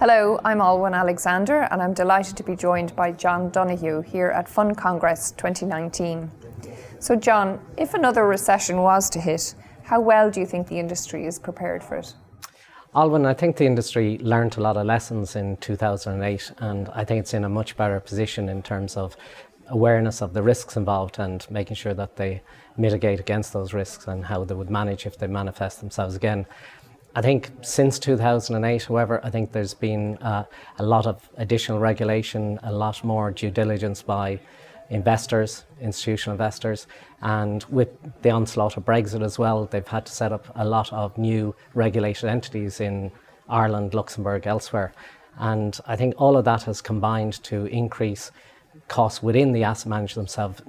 Hello, I'm Olwyn Alexander and I'm delighted to be joined by John Donohoe here at Fund Congress 2019. So John, if another recession was to hit, how well do you think the industry is prepared for it? Olwyn, I think the industry learned a lot of lessons in 2008 and I think it's in a much better position in terms of awareness of the risks involved and making sure that they mitigate against those risks and how they would manage if they manifest themselves again. I think since 2008, however, I think there's been a lot of additional regulation, a lot more due diligence by investors, institutional investors, and with the onslaught of Brexit as well, they've had to set up a lot of new regulated entities in Ireland, Luxembourg, elsewhere. And I think all of that has combined to increase costs within the asset manager themselves,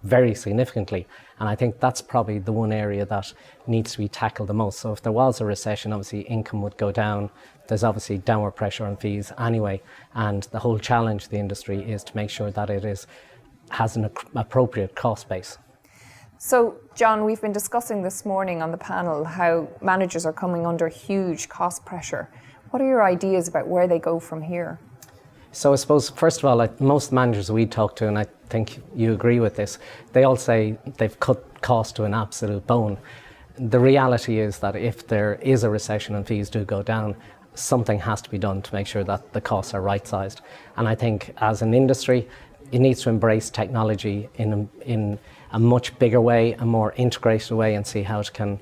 very significantly. And I think that's probably the one area that needs to be tackled the most. So if there was a recession, obviously income would go down. There's obviously downward pressure on fees anyway. And the whole challenge of the industry is to make sure that it has an appropriate cost base. So John, we've been discussing this morning on the panel how managers are coming under huge cost pressure. What are your ideas about where they go from here? So I suppose, first of all, most managers we talk to, and I think you agree with this, they all say they've cut costs to an absolute bone. The reality is that if there is a recession and fees do go down, something has to be done to make sure that the costs are right-sized. And I think as an industry, it needs to embrace technology in a much bigger way, a more integrated way, and see how it can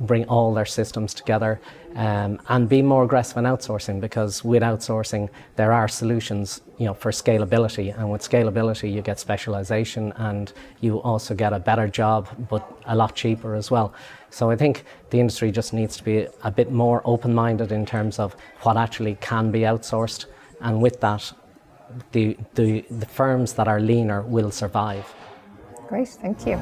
bring all their systems together and be more aggressive in outsourcing, because with outsourcing there are solutions for scalability, and with scalability you get specialization and you also get a better job but a lot cheaper as well. So I think the industry just needs to be a bit more open-minded in terms of what actually can be outsourced, and with that the firms that are leaner will survive. Great, thank you.